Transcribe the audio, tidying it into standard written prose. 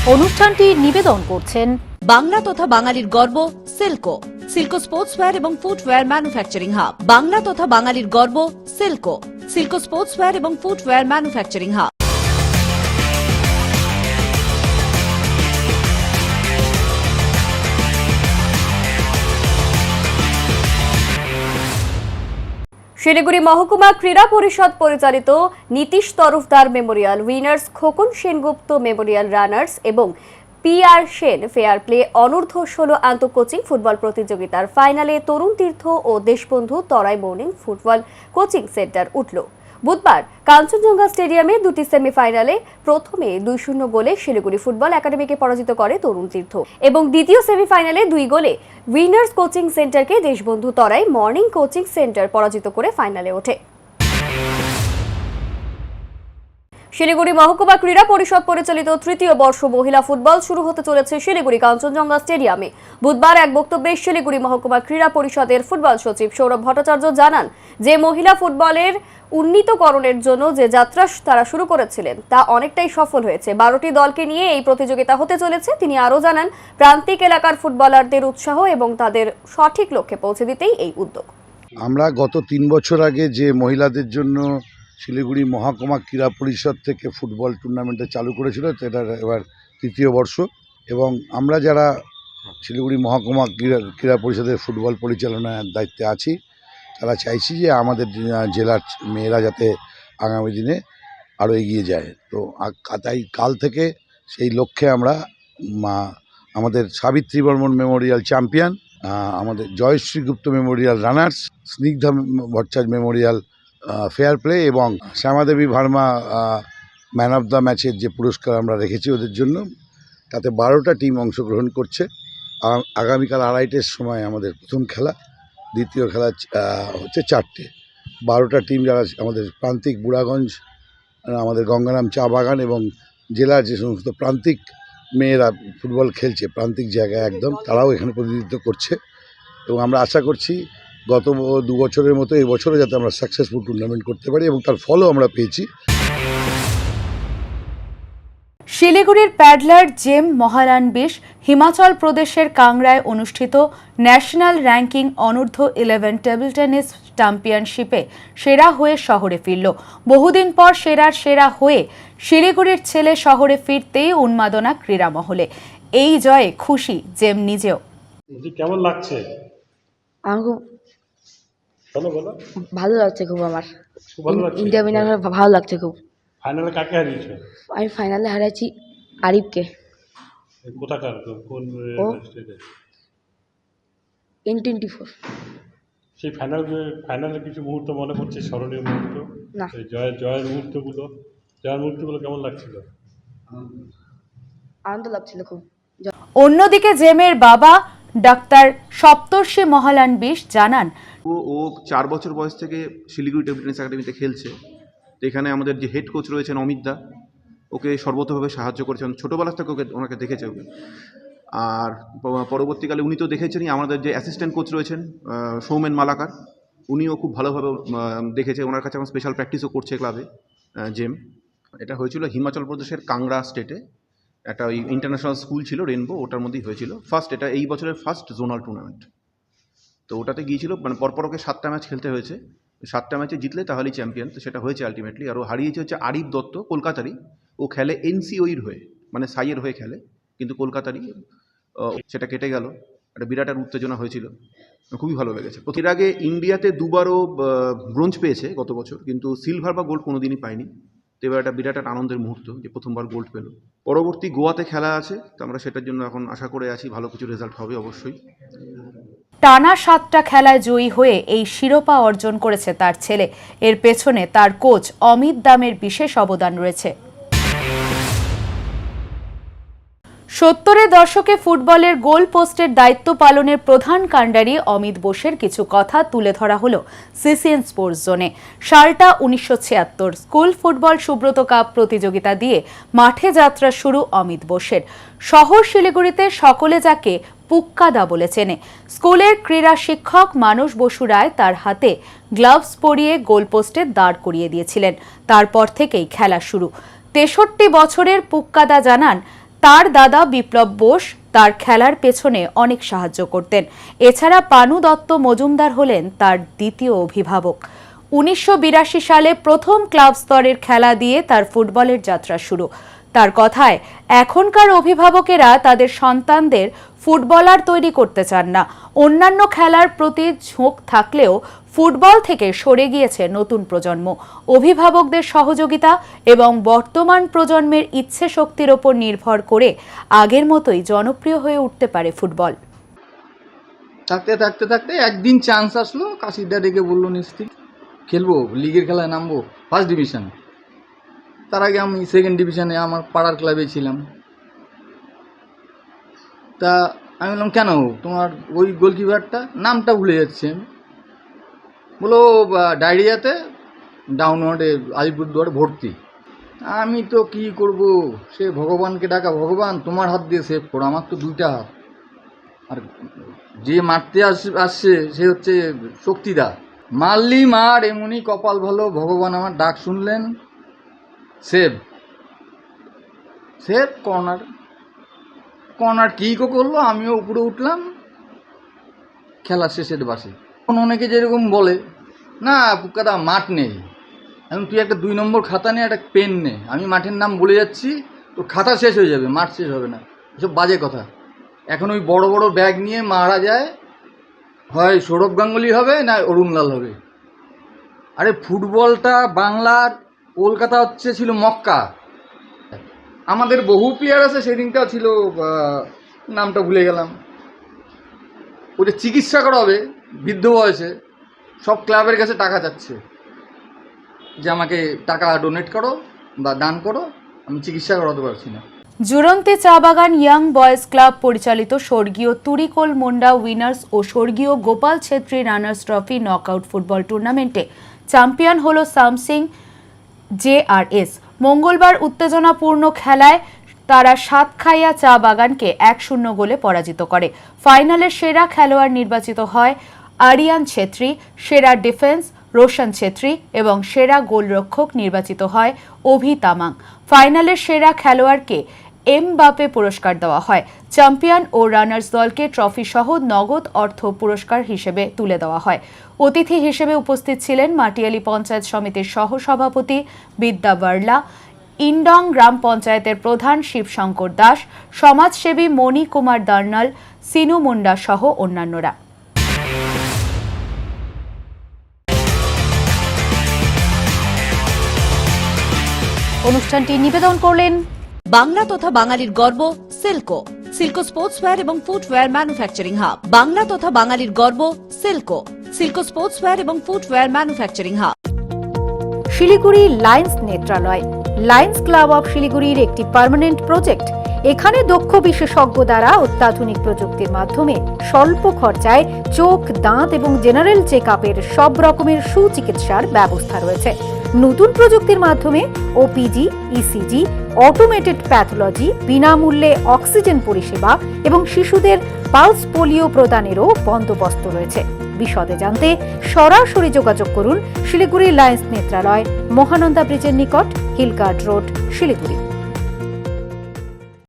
অনুষ্ঠানটি নিবেদন করছেন বাংলা তথা বাঙালির গর্ব সিল্কো। সিল্কো স্পোর্টসওয়্যার এবং ফুটওয়্যার ম্যানুফ্যাকচারিং হাব। বাংলা তথা বাঙালির গর্ব সিল্কো। সিল্কো স্পোর্টসওয়্যার এবং ফুটওয়্যার ম্যানুফ্যাকচারিং হাব। শিলিগুড়ি মহকুমা ক্রীড়া পরিষদ পরিচালিত Nitish Tarafdar Memorial winners, Khokon Sengupta Memorial runners এবং PR সেন ফেয়ার প্লে অনূর্ধ্ব 16 আন্তঃ কোচিং ফুটবল প্রতিযোগিতার ফাইনালে তরুণ তীর্থ ও দেশবন্ধু তরাই মর্নিং ফুটবল কোচিং সেন্টার উঠল। বুধবার কাঞ্চনজঙ্ঘা স্টেডিয়ামে দুটি সেমিফাইনালে প্রথমে 2-0 গোলে শিলিগুড়ি ফুটবল একাডেমিকে পরাজিত করে তরুণ তীর্থ এবং দ্বিতীয় সেমিফাইনালে 2 গোলে উইনার্স কোচিং সেন্টারকে দেশবন্ধু তরাই মর্নিং কোচিং সেন্টার পরাজিত করে ফাইনালে ওঠে। শিলিগুড়ি মহকুমা ক্রীড়া পরিষদ পরিচালিত তৃতীয় বর্ষ মহিলা ফুটবল শুরু হতে চলেছে শিলিগুড়ি কাঞ্চনজঙ্ঘা স্টেডিয়ামে। বুধবার এক বক্তব্যে শিলিগুড়ি মহকুমা ক্রীড়া পরিষদের ফুটবল সচিব সৌরভ ভট্টাচার্য জানান যে মহিলা ফুটবলের উন্নীতকরণের জন্য যে যাত্রা তারা শুরু করেছিলেন তা অনেকটাই সফল হয়েছে। 12টি দলকে নিয়ে এই প্রতিযোগিতা হতে চলেছে। তিনি আরও জানান প্রান্তিক এলাকার ফুটবলারদের উৎসাহ এবং তাদের সঠিক লক্ষ্যে পৌঁছে দিতেই এই উদ্যোগ। আমরা গত 3 বছর আগে যে মহিলাদের জন্য শিলিগুড়ি মহকুমা ক্রীড়া পরিষদ থেকে ফুটবল টুর্নামেন্টে চালু করেছিল, এটার এবার তৃতীয় বর্ষ এবং আমরা যারা শিলিগুড়ি মহকুমা ক্রীড়া পরিষদের ফুটবল পরিচালনার দায়িত্বে আছি তারা চাইছি যে আমাদের জেলার মেয়েরা যাতে আগামী দিনে আরও এগিয়ে যায়। তো তাই কাল থেকে সেই লক্ষ্যে আমরা আমাদের সাবিত্রী বর্মন মেমোরিয়াল চ্যাম্পিয়ন, আমাদের Jayashree Gupta memorial runners, Snigdha Bhattacharya memorial fair play এবং Shyamadevi Verma man of the ম্যাচের যে পুরস্কার আমরা রেখেছি ওদের জন্য, তাতে 12টা টিম অংশগ্রহণ করছে। আগামীকাল 2:30টার সময় আমাদের প্রথম খেলা, দ্বিতীয় খেলা হচ্ছে 4টে। 12টা টিম যারা আমাদের প্রান্তিক বুড়াগঞ্জ, আমাদের গঙ্গারাম চা বাগান এবং জেলার যে সমস্ত প্রান্তিক মেয়েরা ফুটবল খেলছে প্রান্তিক জায়গায় একদম, তারাও এখানে প্রতিনিধিত্ব করছে এবং আমরা আশা করছি গত 2 বছরের মতো এই বছরও যাতে আমরা সাকসেসফুল টুর্নামেন্ট করতে পারি এবং তার ফলও আমরা পেয়েছি। শিলিগুড়ির প্যাডলার জেম মহালানবিশ হিমাচল প্রদেশের কাংড়ায় অনুষ্ঠিত ন্যাশনাল র্যাঙ্কিং অনূর্ধ্ব 11 টেবিল টেনিস চ্যাম্পিয়নশিপে সেরা হয়ে শহরে ফিরল। বহুদিন পর সেরা হয়ে শিলিগুড়ির ছেলে শহরে ফিরতেই উন্মাদনা ক্রীড়া মহলে। এই জয়ে খুশি জেম নিজেও। কেমন লাগছে? আমার খুব ভালো লাগছে, খুব আমার ইন্ডিয়া উইনার ভালো লাগছে খুব। ফাইনালে কাকে হারিয়েছো? আমি ফাইনালে হারিয়েছি আরিফকে। কোথাকার? কোন স্টেটে? N24। সেই ফাইনালে কিছু মুহূর্ত মনে পড়ছে, স্মরণীয় মুহূর্ত? না। জয়ের মুহূর্তগুলো কেমন লাগছিল? আনন্দ লাগছিল খুব। অন্যদিকে জেমের বাবা ডাক্তার সপ্তর্ষি মহালানবিশ জানান, ও 4 বছর বয়স থেকে শিলিগুড়ি টেবিল টেনিস একাডেমিতে খেলছে। তো এখানে আমাদের যে হেড কোচ রয়েছেন অমিত দা, ওকে সর্বতভাবে সাহায্য করেছেন, ছোটোবেলা থেকে ওনাকে দেখেছে ওকে। আর পরবর্তীকালে উনি তো দেখেছেনই, আমাদের যে অ্যাসিস্ট্যান্ট কোচ রয়েছেন সৌমেন মালাকার, উনিও খুব ভালোভাবে দেখেছে। ওনার কাছে আমার স্পেশাল প্র্যাকটিসও করছে ক্লাবে জেম। এটা হয়েছিল হিমাচল প্রদেশের কাংড়া স্টেটে, একটা ওই ইন্টারন্যাশনাল স্কুল ছিল রেনবো, ওটার মধ্যেই হয়েছিল এটা এই বছরের ফার্স্ট জোনাল টুর্নামেন্ট। তো ওটাতে গিয়েছিল, মানে পরপর ওকে 7টা ম্যাচ খেলতে হয়েছে। 7টা ম্যাচে জিতলে তাহলেই চ্যাম্পিয়ন, তো সেটা হয়েছে আলটিমেটলি। আর ও হারিয়েছে হচ্ছে আরিফ দত্ত, কলকাতারই। ও খেলে NCOEর হয়ে, মানে সাইয়ের হয়ে খেলে, কিন্তু কলকাতারই। সেটা কেটে গেল, একটা বিরাট আর উত্তেজনা হয়েছিল, খুবই ভালো লেগেছে। এর আগে ইন্ডিয়াতে 2বারও ব্রোঞ্জ পেয়েছে গত বছর, কিন্তু সিলভার বা গোল্ড কোনোদিনই পায়নি। তো এবার একটা বিরাট আনন্দের মুহূর্ত যে প্রথমবার গোল্ড পেল। পরবর্তী গোয়াতে খেলা আছে, তো আমরা সেটার জন্য এখন আশা করে আছি ভালো কিছু রেজাল্ট হবে অবশ্যই। টানা 7টা খেলায় জয়ী হয়ে এই শিরোপা অর্জন করেছে তার ছেলে। এর পেছনে তার কোচ অমিত দামের বিশেষ অবদান রয়েছে। 70-এর দশকে ফুটবলের গোল পোস্টের দায়িত্ব পালনের প্রধান কাণ্ডারি অমিত বোসের কিছু কথা তুলে ধরা হলো CCN স্পোর্টস জোনে। সালটা 1976, স্কুল ফুটবল সুব্রত কাপ প্রতিযোগিতা দিয়ে মাঠে যাত্রা শুরু অমিত বোসের। শহর শিলিগুড়িতে সকলে যাকে পুক্কাদা বলে চেনে। স্কুলের ক্রীড়া শিক্ষক মানস বসু রায় তার হাতে গ্লাভস পরিয়ে গোলপোস্টে দাঁড় করিয়ে দিয়েছিলেন। তারপর থেকেই খেলা শুরু। 63 বছরের পুক্কাদা জানান, তার দাদা বিপ্লব বোস তার খেলার পেছনে অনেক সাহায্য করতেন। এছাড়া পানু দত্ত মজুমদার হলেন তার দ্বিতীয় অভিভাবক। 1982 সালে প্রথম ক্লাব স্তরের খেলা দিয়ে তার ফুটবলের যাত্রা শুরু। তার কথায়, এখনকার অভিভাবকেরা তাদের সন্তানদের ফুটবলার তৈরি করতে চান না। অন্যান্য খেলার প্রতি ঝোঁক থাকলেও ফুটবল থেকে সরে গিয়েছে নতুন প্রজন্ম। অভিভাবকদের সহযোগিতা এবং বর্তমান প্রজন্মের ইচ্ছে শক্তির ওপর নির্ভর করে আগের মতোই জনপ্রিয় হয়ে উঠতে পারে ফুটবল। থাকতে থাকতে থাকতে একদিন চান্স আসলো, কাশিদা ডেকে বললো নিশ্চিত খেলবো, লিগের খেলায় নামবো, ফার্স্ট ডিভিশন। তার আগে আমি সেকেন্ড ডিভিশনে আমার পাড়ার ক্লাবে ছিলাম। তা আমি বললাম, কেন তোমার ওই গোলকিপারটা, নামটা ভুলে যাচ্ছে, বলো ডায়রিয়াতে ডাউনওয়ার্ডে আলিপুরদুয়ারে ভর্তি। আমি তো কি করব, সে ভগবানকে ডাকা, ভগবান তোমার হাত দিয়ে সেভ করো, আমার তো দুইটা হাত, আর যে মারতে আসছে সে হচ্ছে শক্তিদা। মারলি মার, এমনই কপাল ভালো, ভগবান আমার ডাক শুনলেন, সেভ সেভ কর্নার কি করলো, আমিও উপরে উঠলাম খেলা শেষের বাসে। এখন অনেকে যেরকম বলে, না পুকাদা মাঠ নেই, এখন তুই একটা 2 নম্বর খাতা নে, একটা পেন নে, আমি মাঠের নাম বলে যাচ্ছি, তোর খাতা শেষ হয়ে যাবে, মাঠ শেষ হবে না। এসব বাজে কথা। এখন ওই বড় বড় ব্যাগ নিয়ে মারা যায়, হয় সৌরভ গাঙ্গুলি হবে না অরুণলাল হবে। আরে ফুটবলটা বাংলার, কলকাতা ছিল মক্কা। আমাদের বহু প্লেয়ার আছে, সেদিনটাও ছিল, নামটা ভুলে গেলাম, ওদের চিকিৎসা করা হবে বৃদ্ধ বয়সে, সব ক্লাবের কাছে টাকা চাচ্ছে যে আমাকে টাকা ডোনেট করো বা দান করো, আমি চিকিৎসা করাতে পারছি না। জুরন্তে চা বাগান ইয়াং বয়েজ ক্লাব পরিচালিত স্বর্গীয় তুরিকোল মুন্ডা উইনার্স ও স্বর্গীয় Gopal Chhetri runners trophy knockout football টুর্নামেন্টে চ্যাম্পিয়ন হল সামসিং JRS। মঙ্গলবার উত্তেজনাপূর্ণ খেলায় তারা সাতখাইয়া চা বাগানকে 1-0 গোলে পরাজিত করে। ফাইনালে সেরা খেলোয়াড় নির্বাচিত হয় আরিয়ান ছেত্রী, সেরা ডিফেন্স রোশন ছেত্রী এবং সেরা গোলরক্ষক নির্বাচিত হয় অভি তামাং। ফাইনালের সেরা খেলোয়াড়কে এমবাপে পুরস্কার দেওয়া হয়। চ্যাম্পিয়ন ও রানার্স দলকে ট্রফি সহ নগদ অর্থ পুরস্কার হিসেবে তুলে দেওয়া হয়। অতিথি হিসেবে উপস্থিত ছিলেন মাটিয়ালি পঞ্চায়েত সমিতির সহসভাপতি বিদ্যা বার্লা, ইন্ডং গ্রাম পঞ্চায়েতের প্রধান শিবশঙ্কর দাস, সমাজসেবী মণি কুমার দার্নাল, সিনু মুন্ডা সহ অন্যান্যরা। অনুষ্ঠানটি নিবেদন করলেন বাংলা তথা বাঙালির গর্ব সিল্কো। সিল্কো স্পোর্টসওয়্যার এবং ফুটওয়্যার ম্যানুফ্যাকচারিং হাব। বাংলা তথা বাঙালির গর্ব সিল্কো। সিল্কো স্পোর্টসওয়্যার এবং footwear manufacturing hub. Siliguri Lions Nethralaya Lions club of শিলিগুড়ির একটি পার্মানেন্ট প্রজেক্ট। এখানে দক্ষ বিশেষজ্ঞ দ্বারা অত্যাধুনিক প্রযুক্তির মাধ্যমে স্বল্প খরচায় চোখ, দাঁত এবং জেনারেল চেক আপের সব রকমের সুচিকিৎসার ব্যবস্থা রয়েছে। নতুন প্রযুক্তির মাধ্যমে ওপিজি, ইসিজি, অটোমেটেড প্যাথোলজি, বিনামূল্যে অক্সিজেন পরিষেবা এবং শিশুদের পালস পোলিও প্রদানেরও বন্দোবস্ত রয়েছে। বিশদে জানতে সরাসরি যোগাযোগ করুন শিলিগুড়ি লায়ন্স নেত্রালয়, মহানন্দা ব্রিজের নিকট, হিলগার্ড রোড, শিলিগুড়ি।